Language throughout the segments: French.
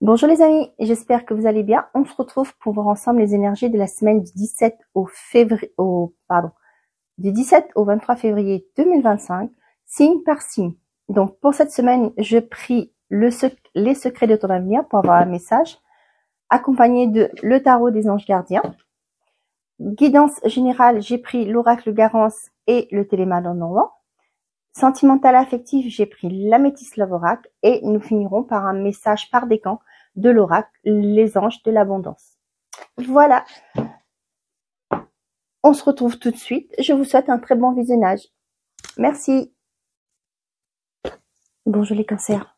Bonjour les amis, j'espère que vous allez bien. On se retrouve pour voir ensemble les énergies de la semaine du 17 du 17 au 23 février 2025, signe par signe. Donc pour cette semaine, je prie les secrets de ton avenir pour avoir un message, accompagné de le tarot des anges gardiens. Guidance générale, j'ai pris l'oracle Garance et le téléman en normand. Sentimental affectif, j'ai pris l'améthyste love oracle et nous finirons par un message par décan de l'oracle, les anges de l'abondance. Voilà, on se retrouve tout de suite. Je vous souhaite un très bon visionnage. Merci. Bonjour les cancers,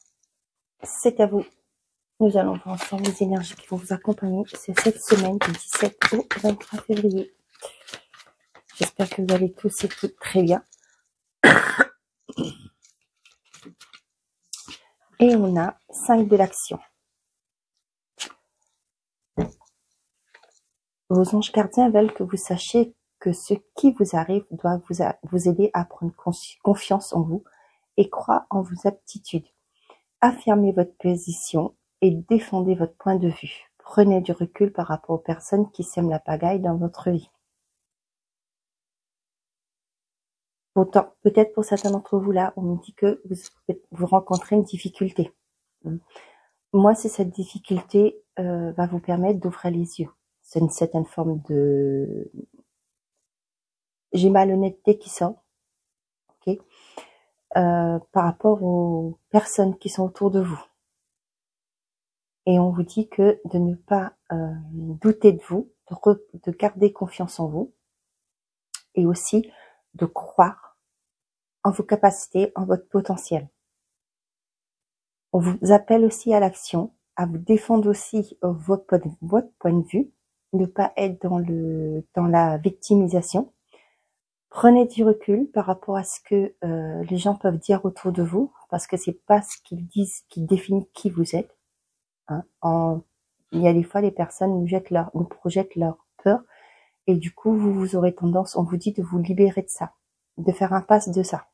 c'est à vous. Nous allons voir ensemble les énergies qui vont vous accompagner. C'est cette semaine du 17 au 23 février. J'espère que vous allez tous et toutes très bien. Et on a 5 de l'action. Vos anges gardiens veulent que vous sachiez que ce qui vous arrive doit vous aider à prendre confiance en vous et croire en vos aptitudes. Affirmez votre position et défendez votre point de vue. Prenez du recul par rapport aux personnes qui sèment la pagaille dans votre vie. Pourtant, peut-être pour certains d'entre vous là, on me dit que vous rencontrez une difficulté. Moi, c'est cette difficulté va vous permettre d'ouvrir les yeux. C'est une certaine forme de... J'ai malhonnêteté qui sort, ok, par rapport aux personnes qui sont autour de vous. Et on vous dit que de ne pas douter de vous, de garder confiance en vous, et aussi de croire en vos capacités, en votre potentiel. On vous appelle aussi à l'action, à vous défendre aussi votre point de vue, ne pas être dans la victimisation. Prenez du recul par rapport à ce que les gens peuvent dire autour de vous, parce que c'est pas ce qu'ils disent qui définit qui vous êtes. Hein. Il y a des fois, les personnes nous projettent leur peur, et du coup, vous aurez tendance, on vous dit de vous libérer de ça, de faire impasse de ça.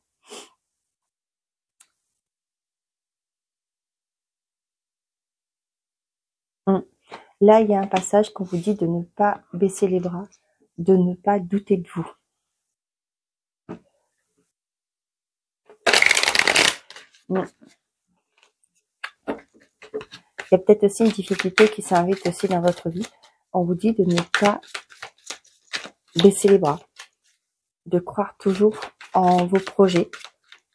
Là, il y a un passage qu'on vous dit de ne pas baisser les bras, de ne pas douter de vous. Il y a peut-être aussi une difficulté qui s'invite aussi dans votre vie. On vous dit de ne pas baisser les bras, de croire toujours en vos projets,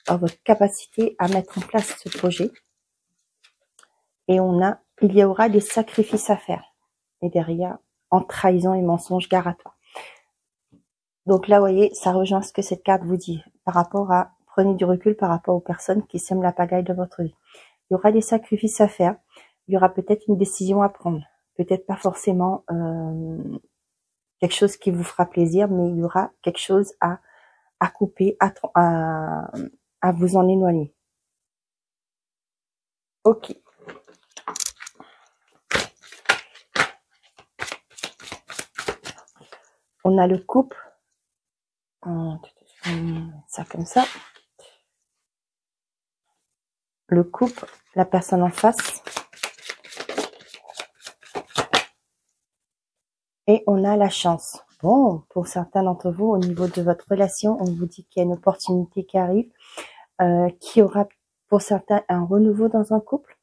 en votre capacité à mettre en place ce projet. Et il y aura des sacrifices à faire. Et derrière, en trahison et mensonge, gare à toi. Donc là, vous voyez, ça rejoint ce que cette carte vous dit par rapport à, prenez du recul par rapport aux personnes qui sèment la pagaille de votre vie. Il y aura des sacrifices à faire. Il y aura peut-être une décision à prendre. Peut-être pas forcément quelque chose qui vous fera plaisir, mais il y aura quelque chose à couper, à vous en éloigner. Ok. On a le couple. Ça comme ça. Le couple, la personne en face. Et on a la chance. Bon, pour certains d'entre vous, au niveau de votre relation, on vous dit qu'il y a une opportunité qui arrive, qui aura pour certains un renouveau dans un couple.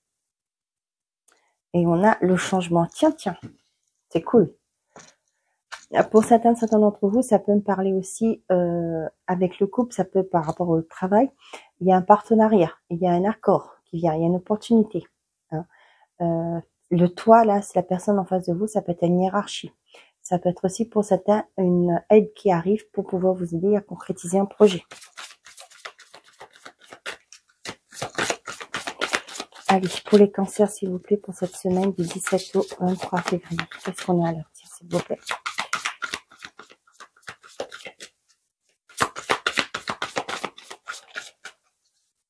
Et on a le changement. Tiens, c'est cool. Pour certains d'entre vous, ça peut me parler aussi avec le couple, ça peut par rapport au travail. Il y a un partenariat, il y a un accord qui vient, il y a une opportunité. Hein. Le toit, là, c'est la personne en face de vous, ça peut être une hiérarchie. Ça peut être aussi pour certains une aide qui arrive pour pouvoir vous aider à concrétiser un projet. Allez, pour les cancers, s'il vous plaît, pour cette semaine du 17 au 23 février. Qu'est-ce qu'on a à leur dire, s'il vous plaît?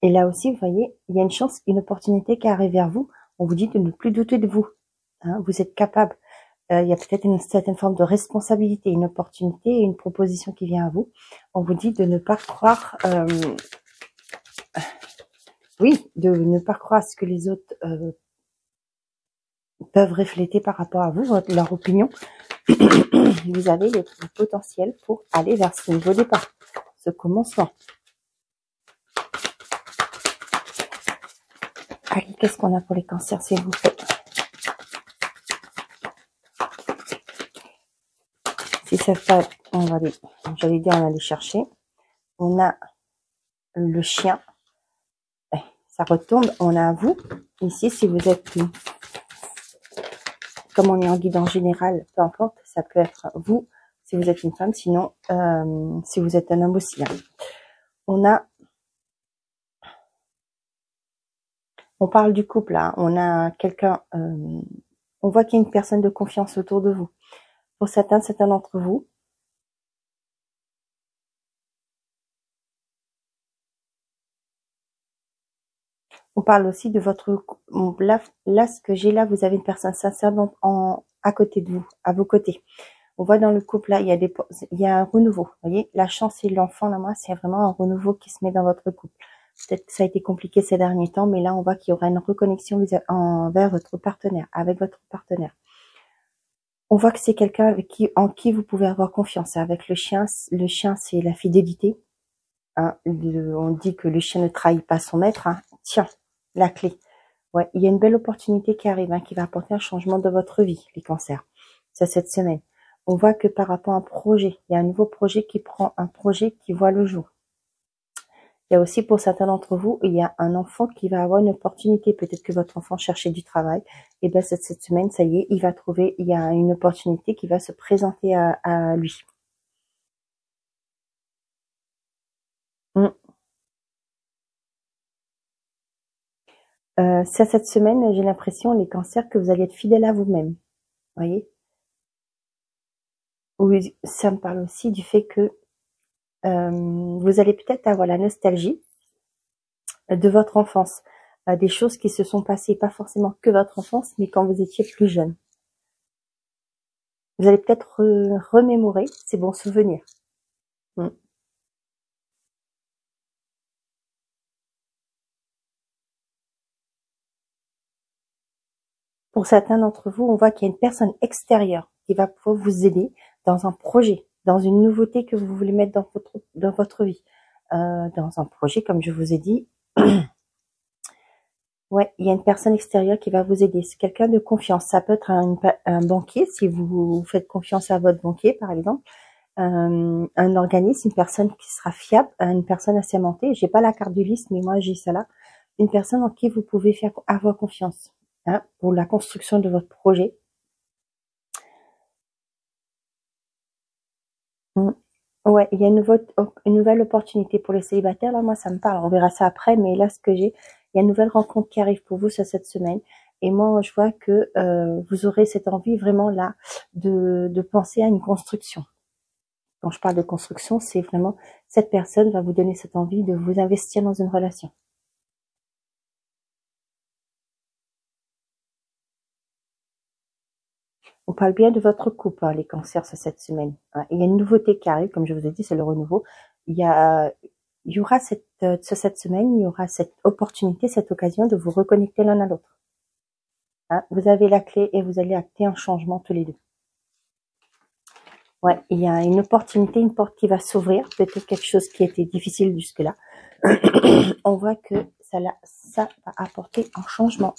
Et là aussi, vous voyez, il y a une chance, une opportunité qui arrive vers vous. On vous dit de ne plus douter de vous. Hein, vous êtes capable. Il y a peut-être une certaine forme de responsabilité, une opportunité et une proposition qui vient à vous. On vous dit de ne pas croire... oui, de ne pas croire à ce que les autres peuvent refléter par rapport à vous, leur opinion. Vous avez le potentiel pour aller vers ce nouveau départ, ce commencement. Allez, qu'est-ce qu'on a pour les cancers, s'il vous plaît? Si ça fait pas, on va aller, j'allais dire, on va aller chercher. On a le chien. Ça retombe. On a vous. Ici, si vous êtes, comme on est en guide en général, peu importe, ça peut être vous, si vous êtes une femme, sinon, si vous êtes un homme aussi. Hein. On parle du couple, là. On a quelqu'un, on voit qu'il y a une personne de confiance autour de vous. Pour certains d'entre vous, on parle aussi de votre, là, ce que j'ai là, vous avez une personne sincère à côté de vous, à vos côtés. On voit dans le couple, là, il y a un renouveau. Vous voyez, la chance et l'enfant, là, moi, c'est vraiment un renouveau qui se met dans votre couple. Peut-être que ça a été compliqué ces derniers temps, mais là, on voit qu'il y aura une reconnexion envers votre partenaire, avec votre partenaire. On voit que c'est quelqu'un en qui vous pouvez avoir confiance. Avec le chien, c'est la fidélité. Hein, on dit que le chien ne trahit pas son maître. Hein. Tiens, la clé. Ouais, il y a une belle opportunité qui arrive, hein, qui va apporter un changement dans votre vie, les cancers. C'est cette semaine. On voit que par rapport à un projet, il y a un nouveau projet un projet qui voit le jour. Il y a aussi pour certains d'entre vous, il y a un enfant qui va avoir une opportunité. Peut-être que votre enfant cherchait du travail. Et bien cette semaine, ça y est, il va trouver, il y a une opportunité qui va se présenter à lui. C'est cette semaine, j'ai l'impression, les cancers, que vous allez être fidèle à vous-même. Voyez? Oui, ça me parle aussi du fait que vous allez peut-être avoir la nostalgie de votre enfance, des choses qui se sont passées, pas forcément que votre enfance, mais quand vous étiez plus jeune. Vous allez peut-être remémorer ces bons souvenirs. Pour certains d'entre vous, on voit qu'il y a une personne extérieure qui va pouvoir vous aider dans un projet, dans une nouveauté que vous voulez mettre dans votre vie. Dans un projet, comme je vous ai dit, ouais, il y a une personne extérieure qui va vous aider. C'est quelqu'un de confiance. Ça peut être un banquier, si vous faites confiance à votre banquier, par exemple. Un organisme, une personne qui sera fiable, une personne assermentée. J'ai pas la carte du liste, mais moi j'ai ça là. Une personne en qui vous pouvez avoir confiance, hein, pour la construction de votre projet. Ouais, il y a une nouvelle opportunité pour les célibataires. Là, moi, ça me parle. On verra ça après, mais là, ce que j'ai, il y a une nouvelle rencontre qui arrive pour vous sur cette semaine. Et moi, je vois que vous aurez cette envie vraiment là de penser à une construction. Quand je parle de construction, c'est vraiment cette personne va vous donner cette envie de vous investir dans une relation. On parle bien de votre couple, hein, les cancers, sur cette semaine. Il y a une nouveauté qui arrive, comme je vous ai dit, c'est le renouveau. Il y aura cette semaine, il y aura cette opportunité, cette occasion de vous reconnecter l'un à l'autre. Hein, vous avez la clé et vous allez acter un changement tous les deux. Ouais, il y a une opportunité, une porte qui va s'ouvrir, peut-être quelque chose qui était difficile jusque-là. On voit que ça va apporter un changement.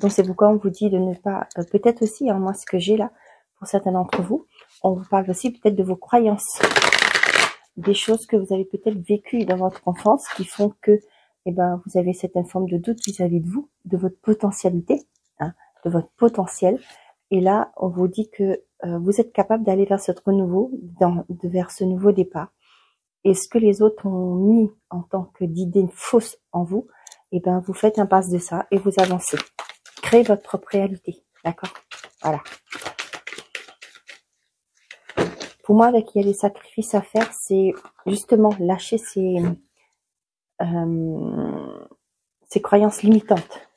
Donc c'est pourquoi on vous dit de ne pas, peut-être aussi, hein, moi ce que j'ai là, pour certains d'entre vous, on vous parle aussi peut-être de vos croyances, des choses que vous avez peut-être vécues dans votre enfance qui font que, eh ben, vous avez certaine forme de doute vis-à-vis de vous, de votre potentialité, hein, de votre potentiel. Et là, on vous dit que vous êtes capable d'aller vers ce renouveau, vers ce nouveau départ. Et ce que les autres ont mis en tant que d'idées fausses en vous, eh ben, vous faites impasse de ça et vous avancez. Créez votre propre réalité, d'accord? Voilà. Pour moi, avec il y a des sacrifices à faire, c'est justement lâcher ces croyances limitantes.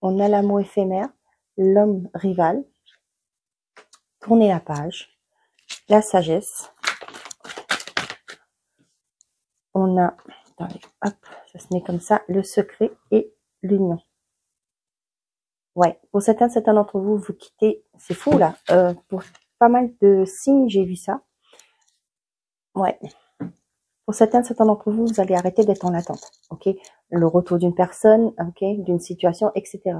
On a l'amour éphémère, l'homme rival, tourner la page, la sagesse. On a, attendez, hop, ça se met comme ça, le secret et l'union. Ouais, pour certains d'entre vous, vous quittez, c'est fou là, pour pas mal de signes, j'ai vu ça. Ouais, pour certains d'entre vous, vous allez arrêter d'être en attente, ok? Le retour d'une personne, ok, d'une situation, etc.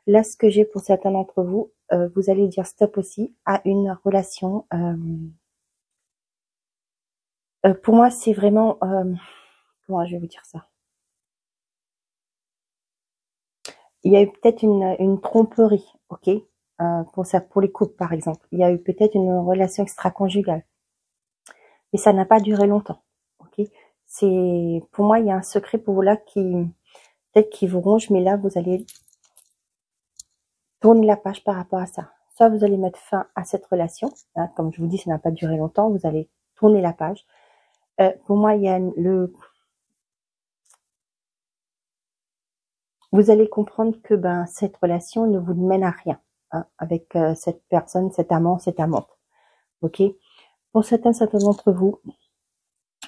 Là, ce que j'ai pour certains d'entre vous, vous allez dire stop aussi à une relation. Pour moi, c'est vraiment, comment je vais vous dire ça? Il y a eu peut-être une tromperie, ok? Pour ça, pour les couples, par exemple. Il y a eu peut-être une relation extra-conjugale. Mais ça n'a pas duré longtemps, ok? C'est, pour moi, il y a un secret pour vous là qui, peut-être qui vous ronge, mais là, vous allez tourner la page par rapport à ça. Soit vous allez mettre fin à cette relation, hein, comme je vous dis, ça n'a pas duré longtemps, vous allez tourner la page. Pour moi, il y a vous allez comprendre que ben cette relation ne vous mène à rien, hein, avec cette personne, cet amant, cette amante. Ok. Pour certains d'entre vous,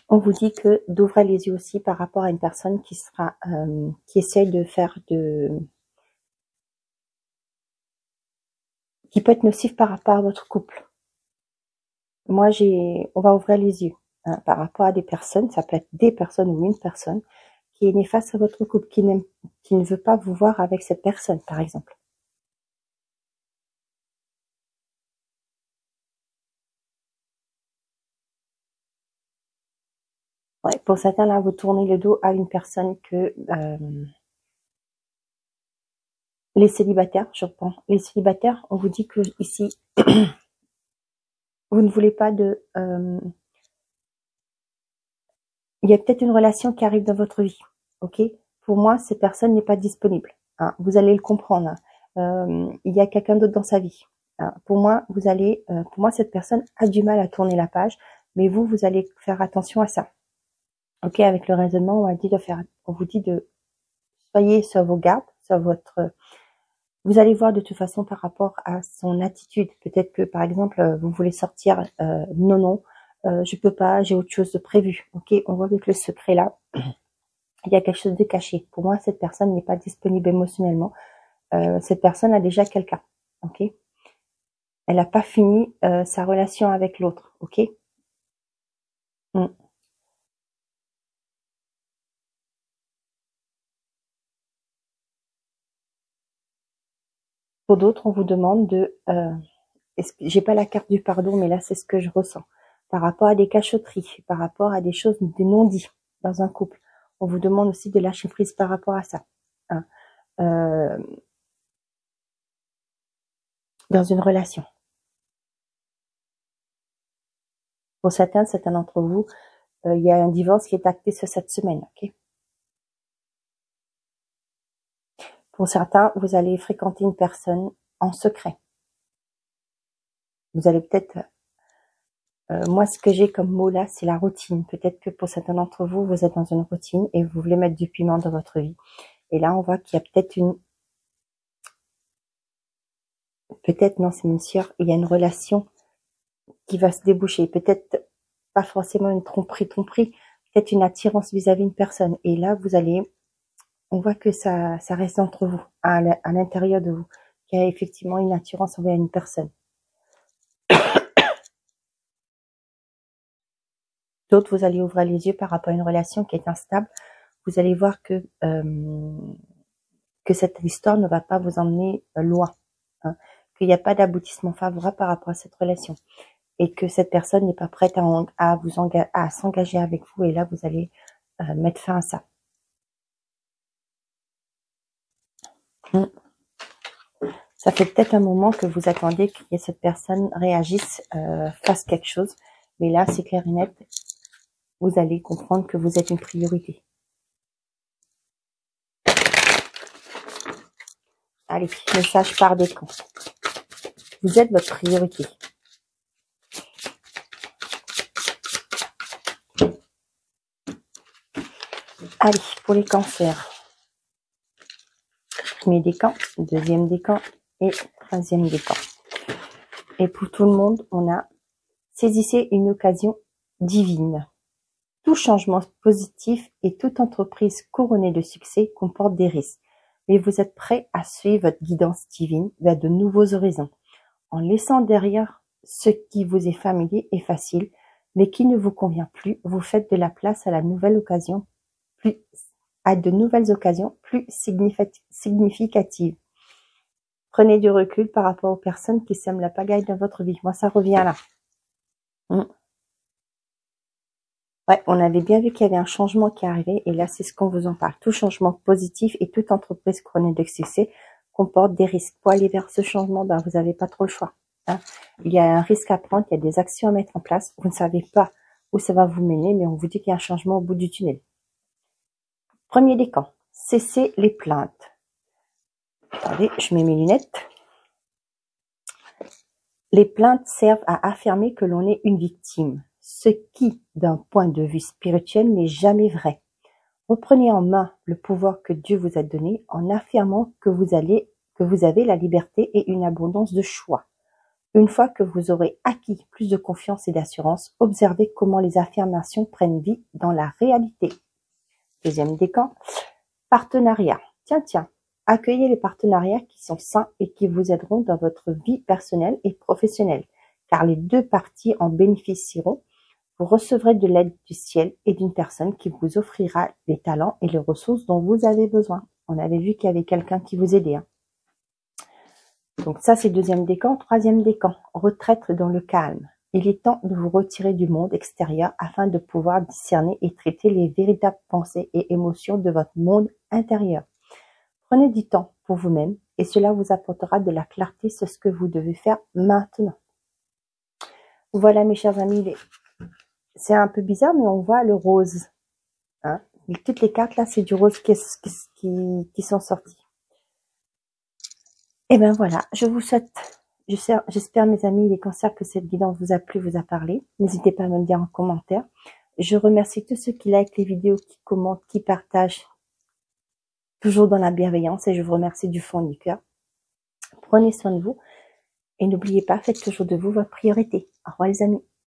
on vous dit que d'ouvrir les yeux aussi par rapport à une personne qui sera, qui essaye de faire qui peut être nocif par rapport à votre couple. Moi, on va ouvrir les yeux, hein, par rapport à des personnes, ça peut être des personnes ou une personne qui est néfaste à votre couple, qui ne veut pas vous voir avec cette personne, par exemple. Ouais, pour certains, là, vous tournez le dos à une personne que les célibataires, je reprends, les célibataires, on vous dit que ici, vous ne voulez pas de... il y a peut-être une relation qui arrive dans votre vie, ok? Pour moi, cette personne n'est pas disponible, hein, vous allez le comprendre, hein. Il y a quelqu'un d'autre dans sa vie, hein. Pour moi, pour moi, cette personne a du mal à tourner la page, mais vous allez faire attention à ça, ok? Avec le raisonnement, on vous dit de soyez sur vos gardes, sur votre... Vous allez voir de toute façon par rapport à son attitude. Peut-être que, par exemple, vous voulez sortir, non, je peux pas, j'ai autre chose de prévu. Ok, on voit avec le secret là, il y a quelque chose de caché. Pour moi, cette personne n'est pas disponible émotionnellement. Cette personne a déjà quelqu'un. Ok, elle n'a pas fini sa relation avec l'autre. Ok. Mm. Pour d'autres, on vous demande de j'ai pas la carte du pardon, mais là, c'est ce que je ressens. Par rapport à des cachotteries, par rapport à des choses, des non-dits dans un couple. On vous demande aussi de lâcher prise par rapport à ça, hein, euh, dans une relation. Pour certains d'entre vous, il y a un divorce qui est acté sur cette semaine, ok? Pour certains, vous allez fréquenter une personne en secret. Vous allez peut-être moi, ce que j'ai comme mot là, c'est la routine. Peut-être que pour certains d'entre vous, vous êtes dans une routine et vous voulez mettre du piment dans votre vie. Et là, on voit qu'il y a peut-être non, c'est même sûr, il y a une relation qui va se déboucher. Peut-être pas forcément une tromperie, peut-être une attirance vis-à-vis d'une personne. Et là, on voit que ça reste entre vous, à l'intérieur de vous, qu'il y a effectivement une attirance envers une personne. D'autres, vous allez ouvrir les yeux par rapport à une relation qui est instable. Vous allez voir que cette histoire ne va pas vous emmener loin, hein, qu'il n'y a pas d'aboutissement favorable par rapport à cette relation et que cette personne n'est pas prête à s'engager avec vous et là, vous allez mettre fin à ça. Ça fait peut-être un moment que vous attendez que cette personne réagisse, fasse quelque chose, mais là, c'est clair et net, vous allez comprendre que vous êtes une priorité. Allez, message par décan. Vous êtes votre priorité. Allez, pour les cancers. Premier décan, deuxième décan et troisième décan. Et pour tout le monde, on a saisissez une occasion divine. Tout changement positif et toute entreprise couronnée de succès comporte des risques. mais vous êtes prêt à suivre votre guidance divine vers de nouveaux horizons. En laissant derrière ce qui vous est familier et facile, mais qui ne vous convient plus, vous faites de la place à de nouvelles occasions plus significatives. Prenez du recul par rapport aux personnes qui sèment la pagaille dans votre vie. Moi, ça revient là. Ouais, on avait bien vu qu'il y avait un changement qui arrivait et là, c'est ce qu'on vous en parle. Tout changement positif et toute entreprise couronnée de succès comporte des risques. Pour aller vers ce changement, vous n'avez pas trop le choix. Il y a un risque à prendre, il y a des actions à mettre en place. Vous ne savez pas où ça va vous mener, mais on vous dit qu'il y a un changement au bout du tunnel. Premier décan, cessez les plaintes. Attendez, je mets mes lunettes. Les plaintes servent à affirmer que l'on est une victime, ce qui, d'un point de vue spirituel, n'est jamais vrai. Reprenez en main le pouvoir que Dieu vous a donné en affirmant que vous avez la liberté et une abondance de choix. Une fois que vous aurez acquis plus de confiance et d'assurance, observez comment les affirmations prennent vie dans la réalité. Deuxième décan, partenariat. Tiens, accueillez les partenariats qui sont sains et qui vous aideront dans votre vie personnelle et professionnelle, car les deux parties en bénéficieront. Vous recevrez de l'aide du ciel et d'une personne qui vous offrira les talents et les ressources dont vous avez besoin. On avait vu qu'il y avait quelqu'un qui vous aidait. Donc ça, c'est deuxième décan. Troisième décan, retraite dans le calme. Il est temps de vous retirer du monde extérieur afin de pouvoir discerner et traiter les véritables pensées et émotions de votre monde intérieur. Prenez du temps pour vous-même et cela vous apportera de la clarté sur ce que vous devez faire maintenant. Voilà mes chers amis, c'est un peu bizarre mais on voit le rose. Toutes les cartes là, c'est du rose qui sont sorties. Et ben voilà, je vous souhaite, j'espère mes amis les cancers que cette guidance vous a plu, vous a parlé. N'hésitez pas à me le dire en commentaire. Je remercie tous ceux qui likent les vidéos, qui commentent, qui partagent, toujours dans la bienveillance et je vous remercie du fond du cœur. Prenez soin de vous et n'oubliez pas, faites toujours de vous votre priorité. Au revoir les amis.